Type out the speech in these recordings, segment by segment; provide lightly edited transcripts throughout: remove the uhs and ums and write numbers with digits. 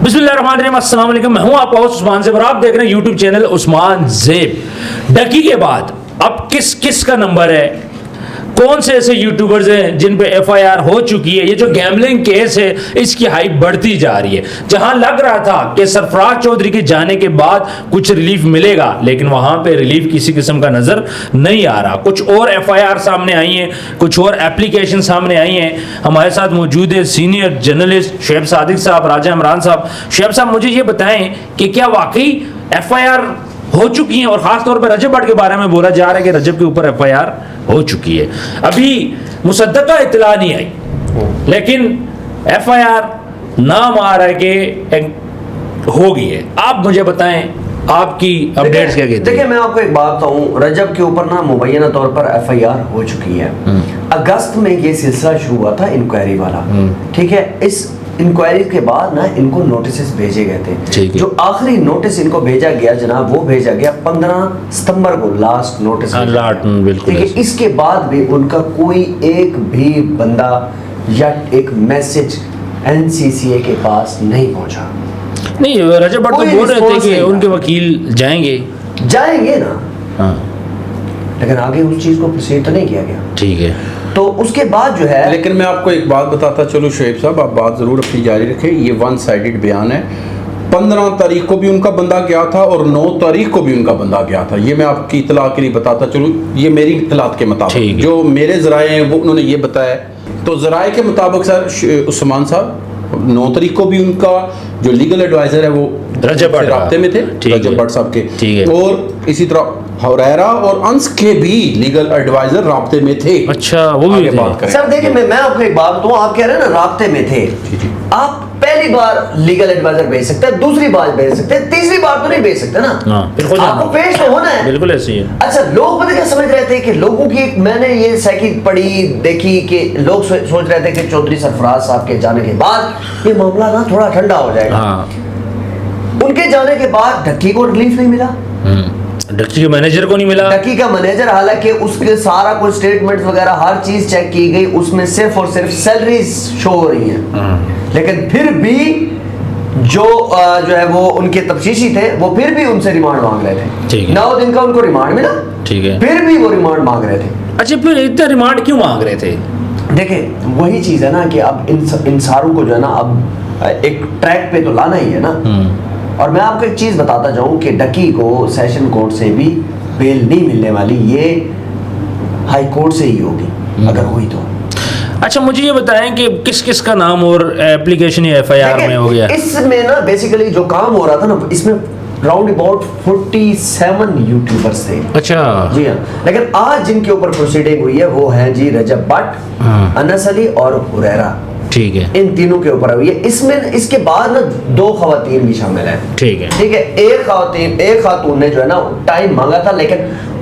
बिस्मिल्लाहिर्रहमानिर्रहीम, अस्सलाम वालेकुम। मैं हूं आपका होस्ट उस्मान ज़ेब और आप देख रहे हैं यूट्यूब चैनल उस्मान ज़ेब। डकी के बाद अब किस किस का नंबर है, कौन से ऐसे यूट्यूबर्स हैं जिन पे एफआईआर हो चुकी है। ये जो गैम्बलिंग केस है इसकी हाइप बढ़ती जा रही है। जहां लग रहा था कि सरफराज चौधरी के जाने के बाद कुछ रिलीफ मिलेगा, लेकिन वहां पे रिलीफ किसी किस्म का नजर नहीं आ रहा। कुछ और एफआईआर सामने आई हैं, कुछ और एप्लीकेशन सामने आई हैं। हमारे साथ मौजूद है सीनियर जर्नलिस्ट शुएब सादिक साहब, राजा इमरान साहब। शुएब साहब, मुझे ये बताएं कि क्या वाकई एफआईआर हो चुकी हैं, और खास तौर पर रजब भट्ट के बारे में बोला जा रहा है कि रजब के ऊपर एफआईआर हो चुकी है। अभी मुसद्दका इत्तला नहीं आई, लेकिन एफआईआर नाम आ रहा है कि हो गई है। आप मुझे बताएं आपकी अपडेट्स क्या कहती हैं? देखिए, मैं आपको एक बात बताऊं, रजब के ऊपर ना मुबैना तौर पर एफआईआर हो चुकी है। अगस्त में ये सिलसिला शुरू हुआ था इंक्वायरी वाला, ठीक है। इस इंक्वायरी के बाद ना इनको नोटिस भेजे गए थे। जो आखिरी नोटिस इनको भेजा गया जनाब, वो भेजा गया 15 सितंबर को, लास्ट नोटिस। बिल्कुल। इसके बाद भी उनका कोई एक भी बंदा या एक मैसेज एनसीसीए के पास नहीं पहुंचा। नहीं, रजब भट्ट तो बोल रहे थे कि उनके वकील जाएंगे ना, हाँ। लेकिन आगे उस चीज को प्रोसीड तो नहीं किया गया। ठीक है, तो उसके बाद जो है, लेकिन मैं आपको एक बात बताता चलो शुएब साहब, आप बात ज़रूर अपनी जारी रखें। ये वन साइडेड बयान है। 15 तारीख को भी उनका बंदा गया था और 9 तारीख को भी उनका बंदा गया था। ये मैं आपकी इतला के लिए बताता चलूँ, ये मेरी इतलात के मुताबिक, जो मेरे ज़राए हैं वो उन्होंने ये बताया। तो ज़राए के मुताबिक सर उस्मान साहब 9 तारीख को भी उनका जो लीगल एडवाइज़र है वो रजब भट्ट राब्ते में थे, रजब भट्ट साहब के, और इसी तरह हुरैरा और अंस के भी लीगल एडवाइजर राब्ते में थे। अच्छा, वो भी बात करें सर। देखिए, मैं आपको एक बात बताऊं, आप कह रहे हैं ना राब्ते में थे। आप पहली बार लीगल एडवाइजर भेज सकते हैं, दूसरी बार भेज सकते हैं, तीसरी बार तो नहीं भेज सकते ना। आपको पेश तो होना है। बिल्कुल ऐसी है। अच्छा, लोग पता क्या समझ रहे थे कि लोगों की, मैंने ये साइकिल पढ़ी देखी कि लोग सोच रहे थे कि चौधरी सरफराज साहब के जाने के बाद ये मामला ना थोड़ा ठंडा हो जाएगा। उनके जाने के बाद ढक्की को रिलीफ नहीं मिला, डक्की के मैनेजर को नहीं मिला। डक्की का मैनेजर, हालांकि उसके सारा कुछ स्टेटमेंट वगैरह हर चीज चेक की गई, उसमें सिर्फ और सिर्फ सैलरी शो हो रही है। लेकिन फिर भी जो है वो उनके तफ्तीशी थे, वो फिर भी उनसे रिमांड मांग रहे थे। 9 दिन का उनको रिमांड मिला, ठीक है, फिर भी वो रिमांड मांग रहे थे। अच्छा, फिर इतना रिमांड क्यों मांग रहे थे? देखिए, वही चीज है ना कि अब इन सारों को जो है ना अब एक ट्रैक पे तो लाना ही है ना। और मैं आपको एक चीज बताता जाऊं कि डकी को सेशन कोर्ट से भी बेल नहीं मिलने वाली, ये हाई कोर्ट से ही होगी अगर हुई तो। अच्छा, मुझे ये बताएं कि किस किस का नाम और एप्लीकेशन या एफआईआर में हो गया? इसमें ना बेसिकली जो काम हो रहा था ना, इसमें राउंड अबाउट 47 यूट्यूबर्स थे। अच्छा जी हाँ। लेकिन आज जिनके ऊपर प्रोसीडिंग हुई है वो है जी रजब भट्ट, अनस अली और हुरैरा। ठीक है, इन तीनों के ऊपर हुई है। इसमें इसके बाद ना 2 खवातीन भी शामिल हैं। ठीक है, ठीक है। एक खातून ने जो है ना टाइम मांगा था, लेकिन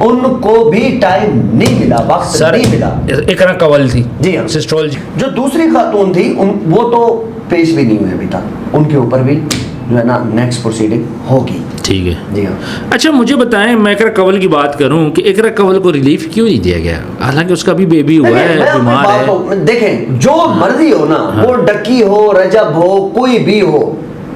उनको भी टाइम नहीं मिला, वक्त नहीं मिला। इकरा कंवल थी। जी हाँ, सिस्ट्रोल जी। जो दूसरी खातून थी वो तो पेश भी नहीं हुए अभी तक, उनके ऊपर भी जो है ना नेक्स्ट प्रोसीडिंग होगी। ठीक है, जी हाँ। अच्छा, मुझे बताएं, मैं इकरा कंवल की बात करूं कि इकरा कंवल को रिलीफ क्यों नहीं दिया गया? हालांकि उसका भी बेबी हुआ है, बीमार है। देखें, जो मर्जी हो ना, वो डकी हो, रजब हो, कोई भी हो,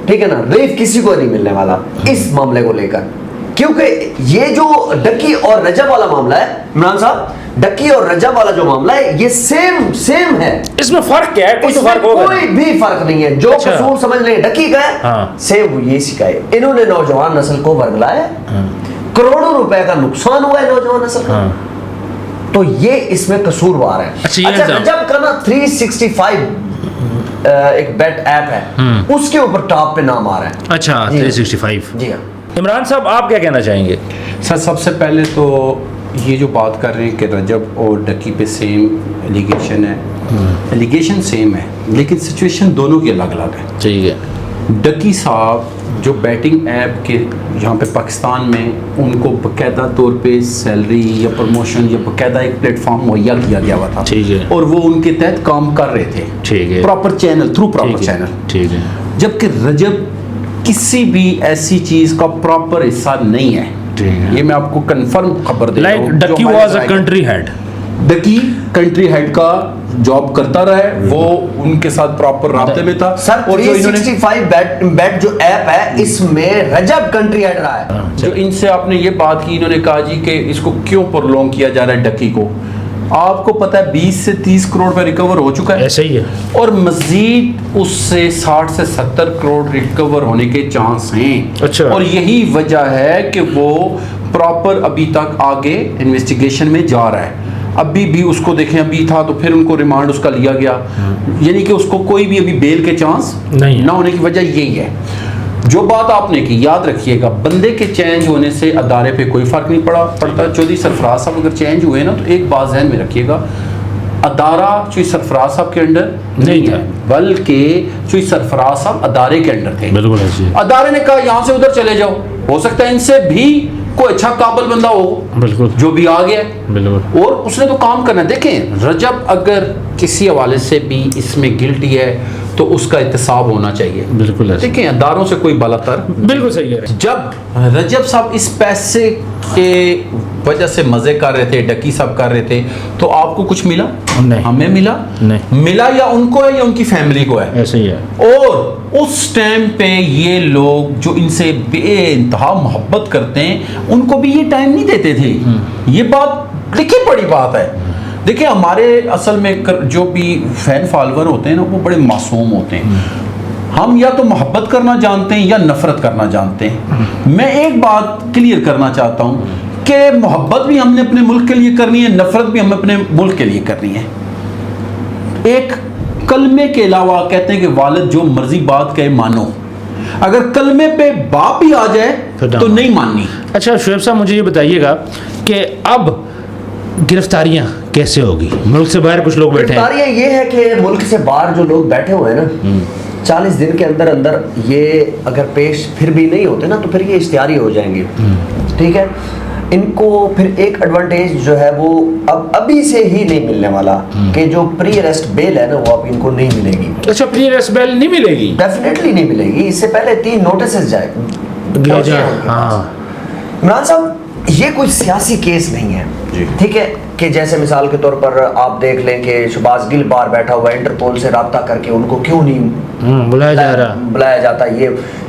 ठीक है ना, रिलीफ किसी को नहीं मिलने वाला इस मामले को लेकर। क्योंकि ये जो डकी और रजब वाला मामला है इमरान साहब, डकी और रजब वाला जो मामला है ये सेम है। इसमें फर्क क्या है? कोई तो फर्क होगा? कोई भी फर्क नहीं है। जो कसूर समझ लें डकी का है, सेम ये सिखाए। इन्होंने नौजवान नस्ल को वर्गलाया, करोड़ों रुपए का नुकसान हुआ है नौजवान नस्ल का। तो ये इसमें कसूरवार है। अच्छा, रजब का ना 365 एक बेट ऐप है, उसके ऊपर टॉप पे नाम आ रहा है। अच्छा, 365। जी हाँ। इमरान साहब, आप क्या कहना चाहेंगे? सर, सबसे पहले तो ये जो बात कर रहे हैं कि रजब और डकी पे सेम एलिगेशन है, एलिगेशन सेम है, लेकिन सिचुएशन दोनों की अलग अलग है। ठीक है। डकी साहब जो बैटिंग ऐप के यहाँ पे पाकिस्तान में उनको बाकायदा तौर पे सैलरी या प्रमोशन या बाकायदा एक प्लेटफॉर्म मुहैया किया गया हुआ था। ठीक है। और वो उनके तहत काम कर रहे थे। ठीक है। Proper channel, through proper channel. ठीक है। जबकि रजब किसी भी ऐसी चीज का प्रॉपर हिस्सा नहीं है। ये मैं आपको कंफर्म खबर दे रहा हूं। Ducky was a country head. Ducky country head का जॉब करता रहा है, वो उनके साथ प्रॉपर राब्ते में था। सर और जो इन्होंने 365 बेट जो ऐप है इसमें रजब कंट्री हेड रहा है। जो इनसे आपने ये बात की, इन्होंने कहा जी कि इसको क्यों प्रोलॉन्ग किया जा रहा है डकी को, आपको पता है 20 से 30 करोड़ पे रिकवर हो चुका है, ऐसे ही है, और मजीद उससे 60 से 70 करोड़ रिकवर होने के चांस हैं। अच्छा। और यही वजह है कि वो प्रॉपर अभी तक आगे इन्वेस्टिगेशन में जा रहा है। अभी भी उसको देखें, अभी था तो फिर उनको रिमांड उसका लिया गया, यानी कि उसको कोई भी अभी बेल के चांस नहीं है। ना होने की वजह यही है। जो बात आपने की, याद रखिएगा, बंदे के चेंज होने से अदारे पे कोई फर्क नहीं पड़ता। चौधरी सरफराज साहब अगर चेंज हुए ना, तो एक बात ज़हन में रखिएगा, अदारा चौधरी सरफराज साहब के अंडर नहीं है, बल्कि चौधरी सरफराज साहब अदारे के अंडर थे। बिल्कुल ऐसे ही है। अदारे ने कहा यहाँ से उधर चले जाओ, हो सकता है इनसे भी कोई अच्छा काबिल बंदा हो, बिल्कुल जो भी आ गया, बिल्कुल। और उसने तो काम करना है। देखें, रजब अगर किसी हवाले से भी इसमें गिल्टी है तो उसका एहतसाब होना चाहिए। बिल्कुल ऐसे। देखें, अदारों से कोई बलात्कार, बिल्कुल सही कह रहे हैं। जब रजब साहब इस पैसे के वजह से मजे कर रहे थे, डकी साहब कर रहे थे, तो आपको कुछ मिला? नहीं। हमें मिला नहीं। मिला या उनको है या उनकी फैमिली को है? ऐसे ही है। और उस टाइम पे ये लोग जो इनसे बेइंतहा मोहब्बत करते हैं, उनको भी ये टाइम नहीं देते थे। ये बात लिखी पड़ी बात है। देखिए, हमारे असल में जो भी फैन फॉलोअर होते हैं ना, वो बड़े मासूम होते हैं। हम या तो मोहब्बत करना जानते हैं या नफरत करना जानते हैं। मैं एक बात क्लियर करना चाहता हूँ कि मोहब्बत भी हमने अपने मुल्क के लिए करनी है, नफरत भी हमें अपने मुल्क के लिए करनी है। एक कलमे के अलावा कहते हैं कि वालिद जो मर्जी बात कहे मानो, अगर कलमे पे बाप ही आ जाए तो नहीं माननी। अच्छा शुएब साहब, मुझे ये बताइएगा कि अब गिरफ्तारियां कैसे होगी? मुल्क से बाहर कुछ लोग बैठे हैं। गिरफ्तारियां ये है कि मुल्क से बाहर जो लोग बैठे हुए हैं ना, 40 दिन के अंदर अंदर ये अगर पेश फिर भी नहीं होते ना, तो फिर ये इश्तिहारी हो जाएंगे। ठीक है, इनको फिर एक एडवांटेज जो है वो अब अभी से ही नहीं मिलने वाला, कि जो प्री अरेस्ट बेल है ना, वो अब इनको नहीं मिलेगी। अच्छा, प्री अरेस्ट बेल नहीं मिलेगी? डेफिनेटली नहीं मिलेगी। इससे पहले 3 नोटिस जाए। हाँ, इमरान साहब, ये कोई सियासी केस नहीं है, ठीक है, कि जैसे मिसाल के तौर पर आप देख लें कि शहबाज गिल बाहर बैठा हुआ, इंटरपोल से रब्ता करके उनको क्यों नहीं बुलाया जाता।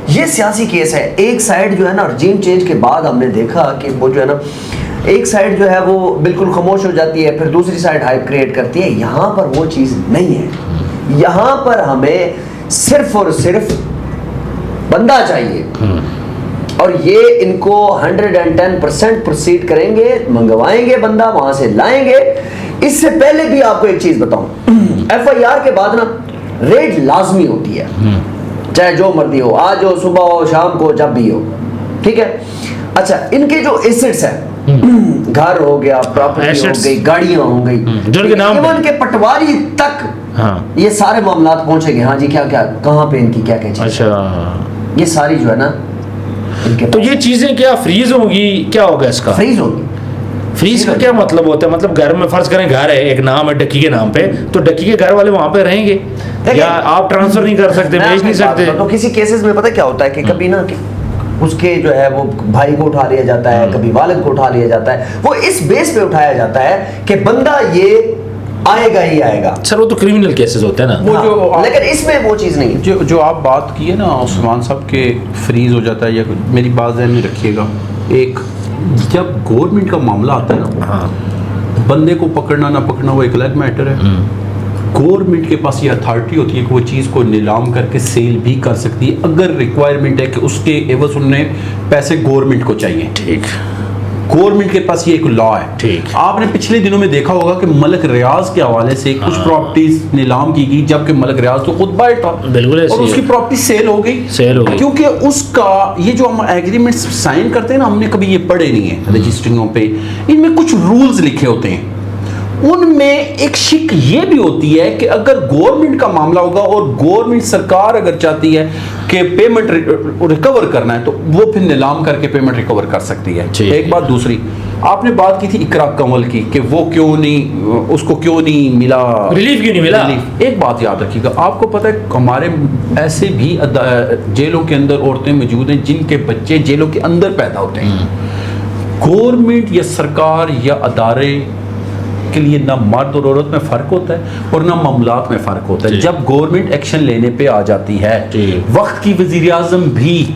ये सियासी केस है। एक साइड जो है ना, रजीम चेंज के बाद हमने देखा कि वो जो है ना, एक साइड जो है वो बिल्कुल खामोश हो जाती है, फिर दूसरी साइड हाइप क्रिएट करती है। यहाँ पर वो चीज़ नहीं है। यहाँ पर हमें सिर्फ और सिर्फ बंदा चाहिए, और ये इनको 110% प्रोसीड करेंगे, मंगवाएंगे बंदा, वहां से लाएंगे। इससे पहले भी आपको एक चीज बताऊं, FIR के बाद ना रेड लाजमी होती है, चाहे जो मर्जी हो, आज हो, सुबह हो, शाम को, जब भी हो। ठीक है। अच्छा, इनके जो एसेट्स हैं, घर हो गया, प्रॉपर्टी हो गई, गाड़ियां हो गई, जो के नाम इवन के पटवारी तक, हाँ, ये सारे मामला पहुंचेंगे। हाँ जी, क्या क्या, कहाँ पे इनकी क्या क्या चीज़, अच्छा, ये सारी जो है ना, तो ये चीजें क्या फ्रीज होगी? क्या होगा इसका? फ्रीज होगी। फ्रीज का क्या मतलब होता है? मतलब घर में फर्ज करें घर है, एक नाम है डक्की के नाम पे, तो डक्की के घर वाले वहां पे रहेंगे, या आप ट्रांसफर नहीं कर सकते, भेज नहीं सकते? तो किसी केसेस में पता क्या होता है कि कभी ना कि उसके जो है वो भाई को उठा लिया जाता है, कभी वालिद को उठा लिया जाता है। वो इस बेस पे उठाया जाता है कि बंदा ये आएगा ही आएगा। सर, वो तो क्रिमिनल केसेस होते हैं ना, वो जो लेकिन इसमें वो चीज़ नहीं है। जो आप बात की है ना उस्मान साहब के फ्रीज हो जाता है, या मेरी बात ध्यान में रखिएगा, एक जब गवर्नमेंट का मामला आता है ना, हाँ, बंदे को पकड़ना ना पकड़ना वो एक अलग मैटर है। गवर्नमेंट के पास ये अथॉरिटी होती है कि वो चीज़ को नीलाम करके सेल भी कर सकती है, अगर रिक्वायरमेंट है कि उसके एवज उन्हें पैसे गवर्नमेंट को चाहिए। ठीक, गवर्नमेंट के पास ये एक लॉ है। ठीक। आपने पिछले दिनों में देखा होगा कि मलक रियाज के हवाले से कुछ प्रॉपर्टीज नीलाम की गई, जबकि मलक रियाज तो खुद बाइट था, बिल्कुल ऐसे और उसकी प्रॉपर्टी सेल हो गई, क्योंकि उसका ये जो हम एग्रीमेंट साइन करते हैं ना, हमने कभी ये पढ़े नहीं है रजिस्टरिंगों पे, इनमें कुछ रूल्स लिखे होते हैं। उनमें एक शिक ये भी होती है कि अगर गवर्नमेंट का मामला होगा और गवर्नमेंट सरकार अगर चाहती है कि पेमेंट रिकवर करना है, तो वो फिर नीलाम करके पेमेंट रिकवर कर सकती है। एक बात। दूसरी, आपने बात की थी इकरा कंवल की कि वो क्यों नहीं, उसको क्यों नहीं मिला, रिलीफ क्यों नहीं मिला? एक बात याद रखिएगा, आपको पता है हमारे ऐसे भी जेलों के अंदर औरतें मौजूद हैं जिनके बच्चे जेलों के अंदर पैदा होते हैं। गवर्नमेंट या सरकार या अदारे के लिए ना मर्द और औरत में फ़र्क होता है और ना मामलात में फ़र्क होता है। जब गवर्नमेंट एक्शन लेने पे आ जाती है, वक्त की वज़ीर आज़म भी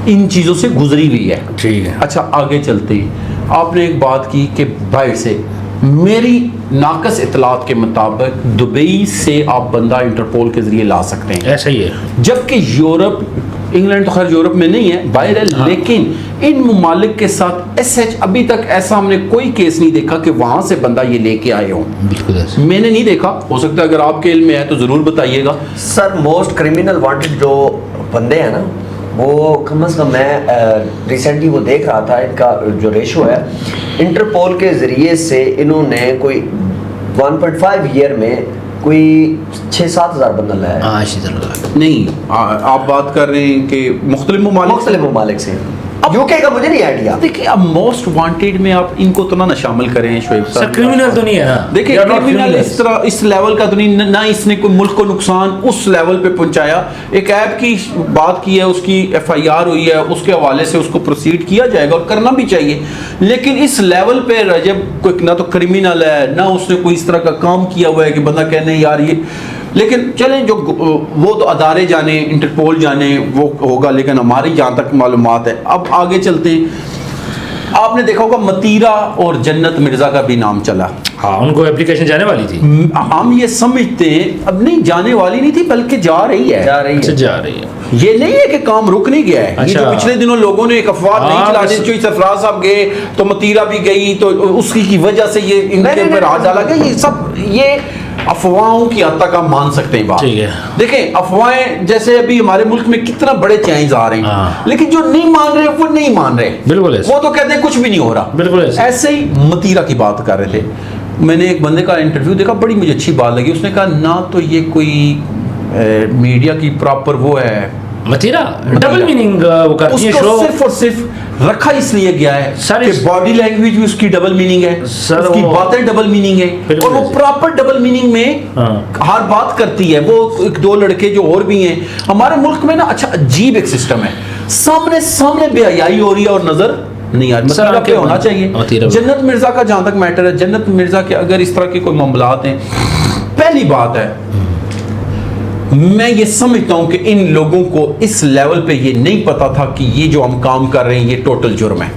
इन चीज़ों से गुजरी हुई है। ठीक है। अच्छा, आगे चलते आपने एक बात की कि बाहर से, मेरी नाकस इतलात के मुताबिक दुबई से आप बंदा इंटरपोल के जरिए ला सकते हैं। ऐसा ही है। जबकि यूरोप, इंग्लैंड तो खैर यूरोप में नहीं है, बाहर है, हाँ। लेकिन इन मुमालिक के साथ SH अभी तक ऐसा हमने कोई केस नहीं देखा कि वहां से बंदा ये लेके आए हो। बिल्कुल ऐसे। मैंने नहीं देखा, हो सकता है अगर आपके इल्म में है तो जरूर बताइएगा। सर मोस्ट क्रिमिनल वांटेड जो बंदे हैं ना, वो कम से कम मैं रिसेंटली वो देख रहा था, इनका जो रेशो है इंटरपोल के ज़रिए से इन्होंने कोई 1.5 ईयर में कोई 6-7 हज़ार बंदा लाया है। हाँ, इसी तरह। नहीं, आप बात कर रहे हैं कि मुख्तलिफ मुमालिक से। यूके का मुझे नहीं आइडिया। देखिए, अब मोस्ट वांटेड में आप इनको तो ना शामिल करें शोएब सर साहब। क्रिमिनल तो नहीं है ना। देखिए, They are not criminal criminals. इस तरह इस लेवल का तो नहीं, ना इसने कोई मुल्क को नुकसान उस लेवल पे पहुंचाया। एक ऐप की बात की है, उसकी FIR हुई है, उसके हवाले से उसको प्रोसीड किया जाएगा और करना भी चाहिए। लेकिन इस लेवल पे रजब कोई ना तो क्रिमिनल है, ना उसने कोई इस तरह का काम किया हुआ है कि बंदा कहने यार ये, लेकिन चलें जो वो तो अदारे जाने, इंटरपोल जाने, वो होगा, लेकिन हमारी जहाँ तक मालूमात है। अब आगे चलते हैं। आपने देखा होगा मतीरा और जन्नत मिर्जा का भी नाम चला। हाँ, उनको एप्लीकेशन जाने वाली थी। हम ये समझते हैं अब नहीं जाने वाली नहीं थी, बल्कि जा रही है। अच्छा, जा रही है। ये नहीं है कि काम रुक नहीं गया है। ये अच्छा। जो पिछले दिनों लोगों ने एक अफवाह नहीं हाँ, चला दी, जो सरफराज साहब गए तो मतीरा भी गई, तो उसकी की वजह से ये इनके ऊपर हाथ डाला गया। ये सब ये अफवाहों की हद तक आप मान सकते हैं बात। ठीक है। देखें, अफवाहें जैसे अभी हमारे मुल्क में कितना बड़े चेंज आ रहे हैं, हाँ। लेकिन जो नहीं मान रहे वो नहीं मान रहे। बिल्कुल ऐसे। वो तो कहते हैं कुछ भी नहीं हो रहा। बिल्कुल ऐसे। ऐसे ही मतीरा की बात कर रहे थे। मैंने एक बंदे का इंटरव्यू देखा, बड़ी मुझे अच्छी बात लगी। उसने कहा ना तो ये कोई मीडिया की प्रॉपर वो है, मतीरा डबल मीनिंग वो करती है उसको शो। सिर्फ और सिर्फ रखा इसलिए गया है सर, कि बॉडी लैंग्वेज भी उसकी डबल मीनिंग है, सर, उसकी वो- बातें डबल मीनिंग है, बिल्कुल और वो ऐसे। प्रॉपर डबल मीनिंग में हाँ। हर बात करती है। वो एक दो लड़के जो और भी हैं हमारे मुल्क में ना, अच्छा अजीब एक सिस्टम है, सामने सामने बेहयाई हो रही है और नजर नहीं आ रही। सर, मतीरा आपके पे होना मतीरा चाहिए। पे। जन्नत मिर्जा का जहां तक मैटर है, जन्नत मिर्जा के अगर इस तरह के कोई मामलात हैं, पहली बात है मैं ये समझता हूं कि इन लोगों को इस लेवल पे ये नहीं पता था कि ये जो हम काम कर रहे हैं ये टोटल जुर्म है।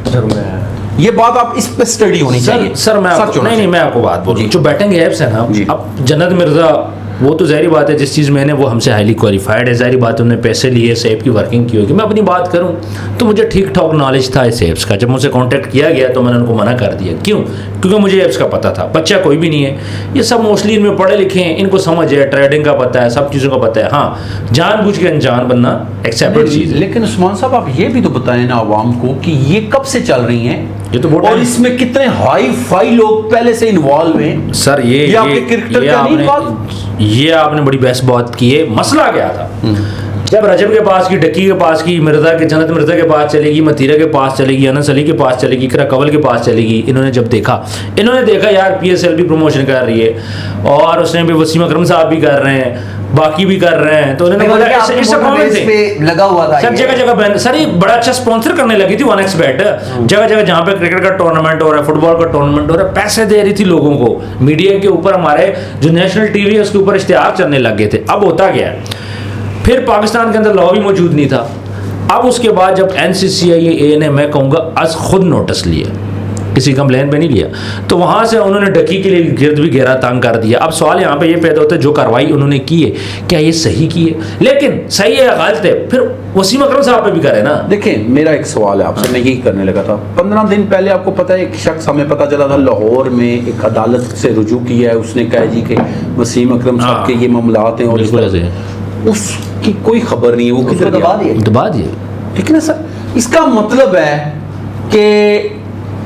ये बात आप इस पे स्टडी होनी चाहिए। सर मैं सच आपको होना नहीं मैं आपको बात बोलूं, जी। जो बैटिंग एप्स है ना, जी। अब जन्नत मिर्जा वो तो ज़ाहिर बात है, जिस चीज़ में है वो हमसे हाईली क्वालिफाइड है, ज़ाहिर बात है उन्होंने पैसे लिए, इस ऐप की वर्किंग की होगी। मैं अपनी बात करूं तो मुझे ठीक ठाक नॉलेज था इस ऐप्स का। जब मुझसे कांटेक्ट किया गया तो मैंने उनको मना कर दिया। क्यों? क्योंकि मुझे ऐप्स का पता था। बच्चा कोई भी नहीं है, ये सब मोस्टली इनमें पढ़े लिखे हैं, इनको समझ है, ट्रेडिंग का पता है, सब चीज़ों का पता है। हाँ, जानबूझ के अनजान बनना एक्सेप्टेड चीज़ है। लेकिन उस्मान साहब आप ये भी तो बताएं ना आवाम को कि ये कब से चल रही हैं, ये तो बहुत और टाइम- इसमें कितने हाई फाई लोग पहले से इन्वॉल्व हैं। सर ये आपके क्रिकेटर का नहीं बात? ये आपने बड़ी बेस्ट बात की है। मसला क्या था, जब रजब के पास की, डक्की के पास की, मिर्जा के, जन्नत मिर्जा के पास चलेगी, मतीरा के पास चलेगी, अनस अली के पास चलेगी, कवल के पास चलेगी, इन्होंने देखा यार PSL भी प्रमोशन कर रही है और उसने भी वसीम अकरम साहब भी कर रहे हैं, बाकी भी कर रहे हैं, तो उन्होंने बोला इस पे लगा हुआ था सर जगह जगह बैन। सर ये बड़ा अच्छा स्पॉन्सर करने लगी थी 1xBet। जगह जगह जहाँ पे क्रिकेट का टूर्नामेंट हो रहा है, फुटबॉल का टूर्नामेंट हो रहा है, पैसे दे रही थी लोगों को। मीडिया के ऊपर हमारे जो नेशनल टीवी है उसके ऊपर इश्तिहार चलने लग गए थे। अब होता गया, फिर पाकिस्तान के अंदर लॉ भी मौजूद नहीं था। अब उसके बाद जब NCCI ने, मैं कहूँगा आज खुद नोटिस लिया, किसी कंप्लेन पे नहीं लिया, तो वहाँ से उन्होंने डकी के लिए गिरद भी गहरा तंग कर दिया। अब सवाल यहाँ पे ये पैदा होता है, जो कार्रवाई उन्होंने की है क्या ये सही की है? लेकिन सही है या गलत है, फिर वसीम अकरम साहब पे भी करे ना। देखिए, मेरा एक सवाल है आपसे, मैं यही करने लगा था। 15 दिन पहले आपको पता है एक शख्स हमें पता चला था लाहौर में एक अदालत से रुजू किया है, उसने कहा जी कि वसीम अकरम साहब के ये मामलात हैं और इस तरह से उसकी कोई खबर नहीं है, वो किधर दबा दिए। दबा दिए। ठीक है ना सर? इसका मतलब है कि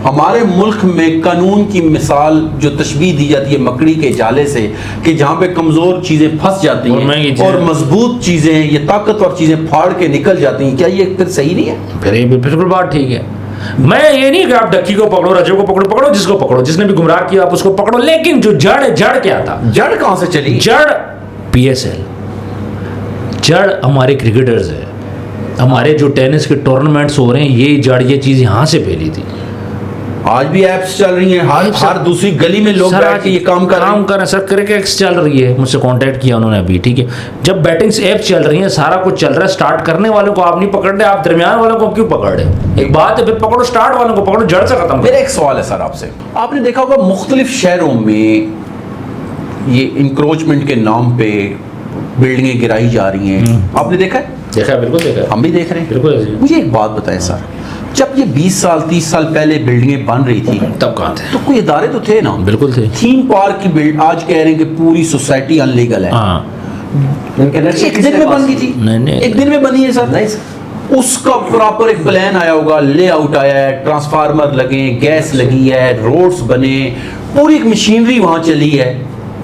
हमारे मुल्क में कानून की मिसाल जो तशबीह दी जाती है मकड़ी के जाले से, कि जहाँ पे कमज़ोर चीज़ें फंस जाती हैं और मजबूत चीज़ें, ये ताकतवर चीज़ें फाड़ के निकल जाती हैं, क्या ये फिर सही नहीं है? फिर ये बिल्कुल बात ठीक है। मैं ये नहीं कि आप डक्की को पकड़ो, रजो को पकड़ो, जिसको पकड़ो, जिसने भी गुमराह किया आप उसको पकड़ो, लेकिन जो जड़ क्या था? जड़ कहाँ से चली? जड़ PSL, जड़ हमारे क्रिकेटर्स है, हमारे जो टेनिस के टूर्नामेंट्स हो रहे हैं, ये जड़, ये चीज़ यहाँ से फैली थी। आज भी एप्स चल रही हैं, हर दूसरी गली में लोग बैठ के ये काम कर रहे हैं। सर क्रिकेट चल रही है, मुझसे कांटेक्ट किया उन्होंने अभी, ठीक है। जब बैटिंग्स ऐप चल रही है, सारा कुछ चल रहा है, स्टार्ट करने वालों को आप नहीं पकड़ रहे, आप दरमियान वालों को क्यों पकड़ रहे? एक बात है, फिर पकड़ो स्टार्ट वालों को, पकड़ो जड़ से खत्म। मेरा एक सवाल है सर आपसे, आपने देखा होगा मुख्तलिफ शहरों में ये इंक्रोचमेंट के नाम पे बिल्डिंगें गिराई जा रही हैं, आपने देखा है? देखा है, बिल्कुल देखा है, हम भी देख रहे हैं। बिल्कुल ऐसे ही। मुझे एक बात बताएं सर, जब ये 20 साल 30 साल पहले बिल्डिंगें बन रही थी तब कहाँ थे? तो कोई इदारे तो थे ना? बिल्कुल थे। थीम पार्क की बिल्ड आज कह रहे हैं कि पूरी सोसाइटी अनलीगल है। हाँ, एक दिन में बन गई थी? नहीं। एक दिन में बनी है सर? नहीं। उसका प्रॉपर एक प्लान आया होगा, लेआउट आया है, ट्रांसफार्मर लगे, गैस लगी है, रोड्स बने, पूरी एक मशीनरी वहां चली है।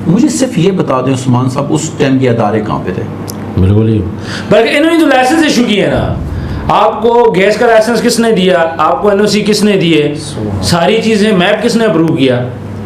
मुझे सिर्फ ये बता दें उस्मान साहब, उस टाइम ये अदारे कहाँ पे थे? बिल्कुल ही। बल्कि इन्होंने तो लाइसेंस इशू किए ना, आपको गैस का लाइसेंस किसने दिया, आपको एनओसी किसने दिए, सारी चीजें मैप किसने अप्रूव किया?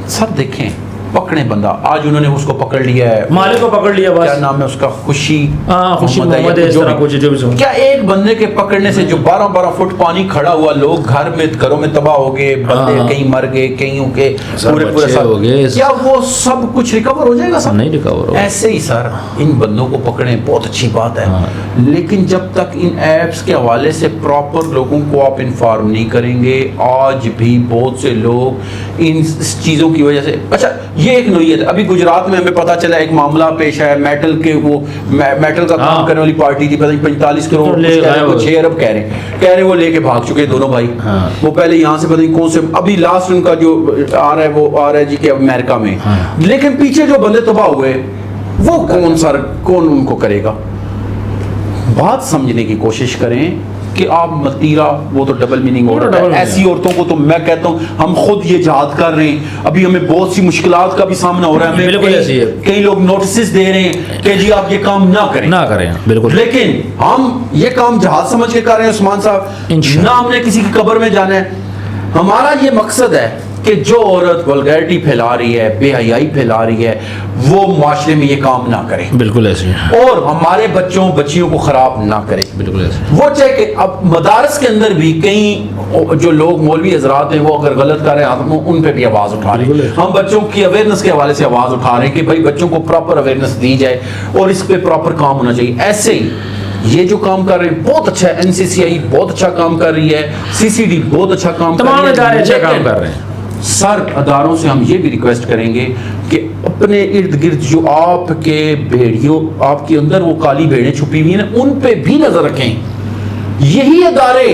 सर देखें, पकड़े बंदा, आज उन्होंने उसको पकड़ लिया है, मालिक को पकड़ लिया, बस। क्या नाम है उसका, खुशी खुशी मोहम्मद मोहम्मद है, है, इस जो तरह भी। कुछ जो भी सुन। क्या एक बंदे के पकड़ने से जो 12-12 फुट पानी खड़ा हुआ, लोग घरों में तबाह हो गए, बंदे कहीं मर गए, कईयों के पूरे बच्चे हो गए, क्या वो सब कुछ रिकवर हो जाएगा सर? नहीं रिकवर होगा। ऐसे ही सर, इन बंदों को पकड़े बहुत अच्छी बात है, लेकिन जब तक इन एप्स के हवाले से प्रॉपर लोगों को आप इन्फॉर्म नहीं करेंगे, आज भी बहुत से लोग इन चीज़ों की वजह से। अच्छा, ये एक नोयत है, अभी गुजरात में हमें पता चला एक मामला पेश आया, मेटल के वो मेटल का काम करने वाली पार्टी थी, पता नहीं 45 करोड़, 6 अरब कह रहे हैं वो लेके भाग चुके दोनों भाई। वो पहले यहाँ से पता नहीं कौन से, अभी लास्ट उनका जो आ रहा है वो आ रहा है जी के अमेरिका में, लेकिन पीछे जो बंदे तबाह हुए वो कौन उनको करेगा? बात समझने की कोशिश करें कि आप मतीरा, वो तो डबल मीनिंग हो रहा है। ऐसी औरतों को तो मैं कहता हूँ, हम खुद ये जहाद कर रहे हैं, अभी हमें बहुत सी मुश्किलात का भी सामना हो रहा है, हमें कई लोग नोटिस दे रहे हैं कि जी आप ये काम ना करें, बिल्कुल। लेकिन हम ये काम जहाद समझ के कर रहे हैं उस्मान साहब, ना हमने किसी की कब्र में जाना है। हमारा ये मकसद है कि जो औरत वल्गैरिटी फैला रही है, बेहयाई फैला रही है, वो माशरे में ये काम ना करे, बिल्कुल ऐसे, और हमारे बच्चियों को खराब ना करे, बिल्कुल ऐसे। वो चाहे कि अब मदारस के अंदर भी कई जो लोग मौलवी हजरात हैं वो अगर गलत कर रहे हैं, हम उन पे भी आवाज उठा रहे हैं। हम बच्चों की अवेयरनेस के हवाले से आवाज उठा रहे हैं कि भाई बच्चों को प्रॉपर अवेयरनेस दी जाए और इस पे प्रॉपर काम होना चाहिए। ऐसे ही ये जो काम कर रहे हैं बहुत अच्छा है, एनसीसीआई बहुत अच्छा काम कर रही है, सीसीडी बहुत अच्छा काम कर रही है, तमाम इदारे अच्छा काम कर रहे हैं। सर अदारों से हम ये भी रिक्वेस्ट करेंगे कि अपने इर्द गिर्द जो आपके भेड़ियों, आपके अंदर वो काली भेड़ें छुपी हुई हैं, उन पे भी नजर रखें। यही अदारे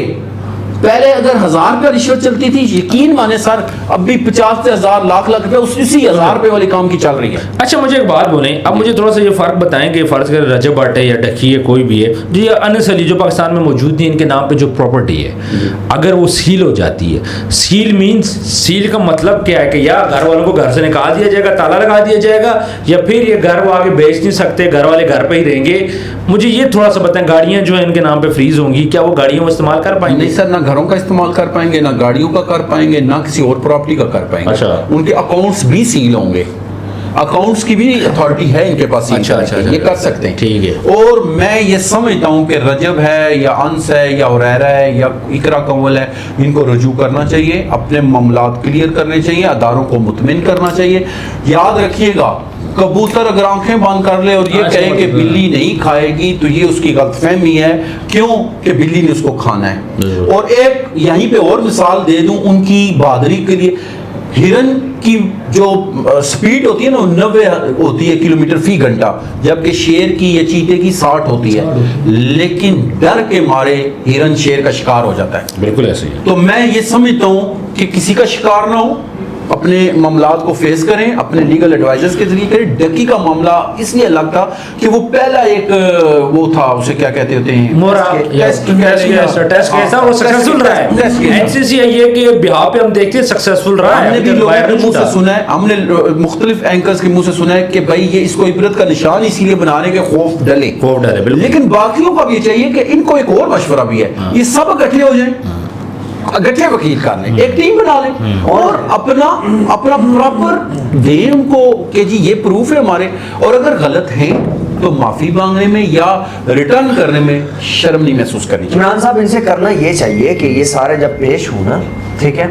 पहले अगर 1000 रुपया रिश्वत चलती थी, यकीन माने सर अब भी 50 से 1000 लाख रुपए उसी 1000 रुपए वाले काम की चल रही है। अच्छा, मुझे एक बात बोलें, अब मुझे थोड़ा सा ये फर्क बताएं कि फर्ज कर रजब भट्ट है या डकी है, कोई भी है जो ये अनस अली जो पाकिस्तान में मौजूद नहीं, इनके नाम पे जो प्रॉपर्टी है, अगर वो सील हो जाती है, सील मीन्स, सील का मतलब क्या है कि या घर वालों को घर से निकाल दिया जाएगा, ताला लगा दिया जाएगा, या फिर ये घर वो आगे बेच नहीं सकते, घर वाले घर पे ही रहेंगे। मुझे ये थोड़ा सा बताएं, गाड़ियां जो है इनके नाम पे फ्रीज होंगी, क्या वो गाड़ियों को इस्तेमाल कर पाएंगे? नहीं सर, ना घरों का इस्तेमाल कर पाएंगे, ना गाड़ियों का कर पाएंगे, ना किसी और प्रॉपर्टी का कर पाएंगे। अच्छा। उनके अकाउंट्स भी सील होंगे, अकाउंट्स की भी अथॉरिटी है इनके पास, अच्छा, ये कर सकते हैं, ठीक है। और मैं ये समझता हूँ कि रजब है या अंस है या हुरैरा है या इकरा कंवल है, इनको रजू करना चाहिए, अपने मामलात क्लियर करने चाहिए, अदारों को मुतमिन करना चाहिए। याद रखिएगा, कबूतर अगर आंखें बंद कर ले और ये कहे कि बिल्ली नहीं खाएगी तो ये उसकी गलतफहमी है, क्यों कि बिल्ली ने उसको खाना है। और एक यहीं पे और मिसाल दे दूं उनकी बहादुरी के लिए, हिरन की जो स्पीड होती है ना 90 होती है किलोमीटर फी घंटा, जबकि शेर की या चीते की 60 होती है, लेकिन डर के मारे हिरन शेर का शिकार हो जाता है। बिल्कुल ऐसे ही। तो मैं ये समझता हूँ कि किसी का शिकार ना हो, अपने मामलात को फेस करें, अपने लीगल एडवाइजर्स के जरिए करें। डकी का मामला इसलिए अलग था कि वो पहला एक वो था, उसे क्या कहते होते हैं, टेस्ट केस था, वो सक्सेसफुल रहा है। एनसीसीआई के बिहाफ पे हम देखते हैं सक्सेसफुल रहा है। हमने भी लोगों के मुंह से सुना है, हमने मुख्तलिफ एंकर्स के मुंह से सुना है कि भाई ये इसको इबरत का निशान इसीलिए बनाने के खौफ डले। लेकिन बाकियों का भी चाहिए कि इनको एक और मशवरा भी है, ये सब इकट्ठे हो जाएं, इकट्ठे वकील कर लें, एक टीम बना लें और अपना प्रॉपर दें उनको कि जी ये प्रूफ है हमारे, और अगर गलत हैं तो माफी मांगने में या रिटर्न करने में शर्म नहीं महसूस करनी चाहिए। इमरान साहब, इनसे करना ये चाहिए कि ये सारे जब पेश हो ना, ठीक है,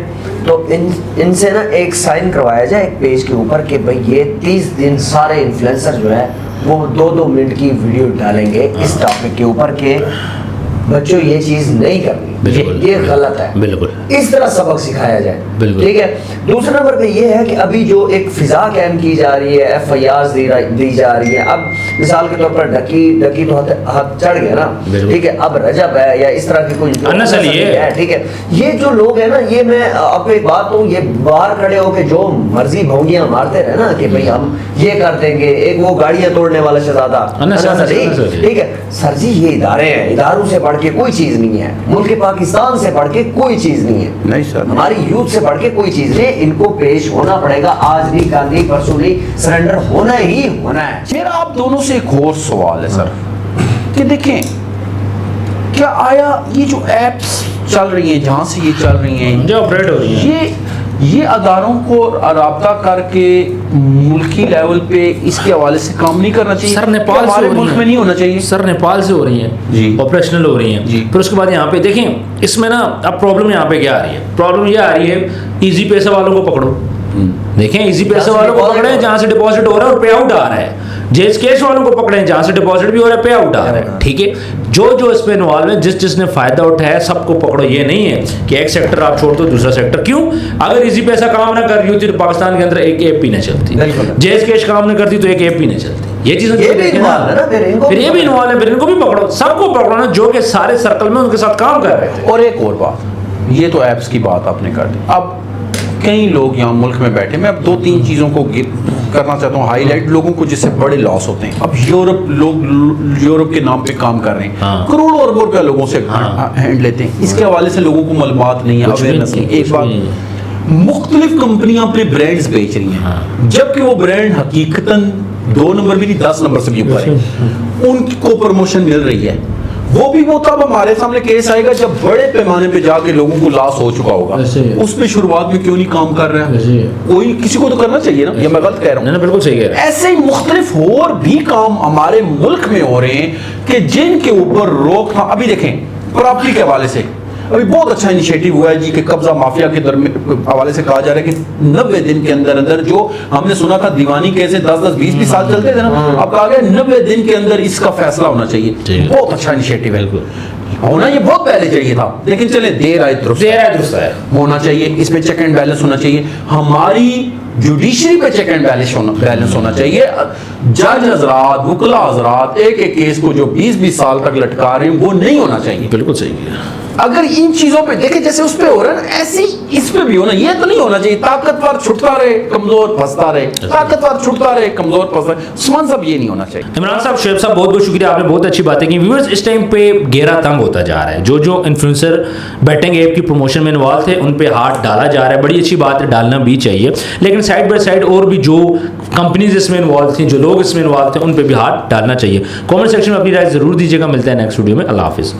तो इनसे ना एक साइन करवाया जाए एक पेज के ऊपर कि भाई ये 30 दिन सारे इन्फ्लुएंसर जो है वो 2-2 मिनट की वीडियो डालेंगे इस टॉपिक के ऊपर के बच्चों ये चीज नहीं करनी, ये गलत है, बिल्कुल इस तरह सबक सिखाया जाए, बिल्कुल। ठीक है। दूसरे नंबर पे ये है कि अभी जो एक फिजा कैम की जा रही है, FIR दी जा रही है, अब मिसाल के तौर पर डकी तो हाथ चढ़ गया ना, ठीक है, अब रजब है या इस तरह की कोई है, ठीक है। ये जो लोग है ना, ये मैं आपको एक बात कहूँ, ये बाहर खड़े होके जो मर्जी भौंगियां मारते रहे ना कि भाई हम ये कर देंगे, एक वो गाड़ियां तोड़ने वाला शहजादा, ठीक है सर जी, ये इदारे हैं, इदारों से बढ़ के कोई चीज नहीं है, मुल्क पाकिस्तान से बढ़ के कोई चीज नहीं है, नहीं सर, हमारी यूथ से बढ़ के कोई चीज नहीं, इनको पेश होना पड़ेगा, आज नहीं कल नहीं परसों नहीं, सरेंडर होना ही होना है। मेरा आप दोनों से एक और सवाल है सर कि देखें, क्या आया ये जो एप्स चल रही हैं, जहां से ये चल रही हैं, जो ऑपरेट हो रही हैं, ये अदारों को राब्ता करके मुल्की लेवल पे इसके हवाले से काम नहीं करना चाहिए? सर नेपाल हमारे मुल्क में नहीं होना चाहिए? सर नेपाल से हो रही हैं, ऑपरेशनल हो रही हैं, फिर उसके बाद यहाँ पे देखें, इसमें ना अब प्रॉब्लम यहाँ पे क्या आ रही है, प्रॉब्लम ये आ रही है, इजी पैसे वालों को पकड़ो, देखें इजी पैसे वालों को पकड़े जहाँ से डिपॉजिट हो रहा है और पे आउट आ रहा है, जेज कैश वालों को पकड़े जहाँ से डिपॉजिट भी हो रहा है, पे आउट आ रहा है, ठीक है। जो इसमें इन्वॉल्व है, जिसने फायदा उठाया सबको पकड़ो, ये नहीं है कि एक सेक्टर आप छोड़ दो दूसरा सेक्टर। क्यों? अगर इजी पैसा काम ना कर रही होती तो पाकिस्तान के अंदर एक ऐप भी नहीं चलती, जेज कैश काम ना करती तो एक ऐप भी नहीं चलती, ये चीजें फिर ये भी इन्वॉल्व है, फिर इनको भी पकड़ो, सबको पकड़ो ना जो कि सारे सर्कल में उनके साथ काम कर रहे थे। और एक और बात, ये तो ऐप्स की बात आपने कर दी, अब कई लोग यहाँ मुल्क में बैठे, मैं अब 2-3 चीज़ों को करना चाहता हूँ हाईलाइट, लोगों को जिससे बड़े लॉस होते हैं। अब यूरोप के नाम पे काम कर रहे हैं, करोड़ों अरबों रुपया लोगों से हैंड लेते हैं, इसके हवाले से लोगों को मालूमात नहीं है, अवेयरनेस नहीं। एक बात, मुख्तलिफ कंपनियां अपने ब्रांड्स बेच रही हैं, जबकि वो ब्रांड हकीकतन 2 नंबर भी नहीं 10 नंबर से भी ऊपर है, उनको प्रमोशन मिल रही है, वो भी वो तब हमारे सामने केस आएगा जब बड़े पैमाने पे जाके लोगों को लॉस हो चुका होगा। उसमें शुरुआत में क्यों नहीं काम कर रहा है? कोई किसी को तो करना चाहिए ना, ये मैं गलत कह रहा हूँ? बिल्कुल सही कह रहे हैं। ऐसे ही मुख्तलिफ और भी काम हमारे मुल्क में हो रहे हैं कि जिनके ऊपर रोकथाम, अभी देखें प्रॉपर्टी के हवाले से अभी बहुत अच्छा इनिशिएटिव हुआ है जी कि कब्जा माफिया के हवाले से कहा जा रहा है कि 90 दिन के अंदर अंदर, जो हमने सुना था दीवानी केस 10-10, 20-20 साल चलते थे ना, अब कहा गया 90 दिन के अंदर इसका फैसला होना चाहिए। बहुत अच्छा इनिशिएटिव है, होना ये बहुत पहले चाहिए था, लेकिन चले देर आए दुरुस्त है, होना चाहिए। इसमें चेक एंड बैलेंस होना चाहिए, हमारी जुडिशरी पे चेक एंड बैलेंस होना चाहिए। जज हजरात, वकला हजरात एक एक केस को जो 20-20 साल तक लटका रहे हैं वो नहीं होना चाहिए। बिल्कुल सही है। अगर इन चीजों पे देखें जैसे उस पे हो रहा है ना, ऐसे इस पे भी होना, ये तो नहीं होना चाहिए ताकतवर छुटता रहे कमजोर फंसता रहे, ताकतवर छुटता रहे कमजोर फंसता रहे। उस्मान साहब ये नहीं होना चाहिए। इमरान साहब, शुएब साहब, बहुत बहुत शुक्रिया, आपने बहुत अच्छी बातें की। व्यूअर्स, इस टाइम पे घेरा तंग होता जा रहा है, जो इन्फ्लुएंसर बैटिंग ऐप की प्रमोशन में इन्वॉल्व थे उन पे हाथ डाला जा रहा है, बड़ी अच्छी बात है, डालना भी चाहिए, लेकिन साइड बाय साइड और भी जो कंपनीज इसमें इन्वॉल्व थी, जो लोग इसमें इन्वॉल्व थे, उन पे भी हाथ डालना चाहिए। कमेंट सेक्शन में अपनी राय जरूर दीजिएगा। मिलते हैं नेक्स्ट वीडियो में। अल्लाह हाफिज।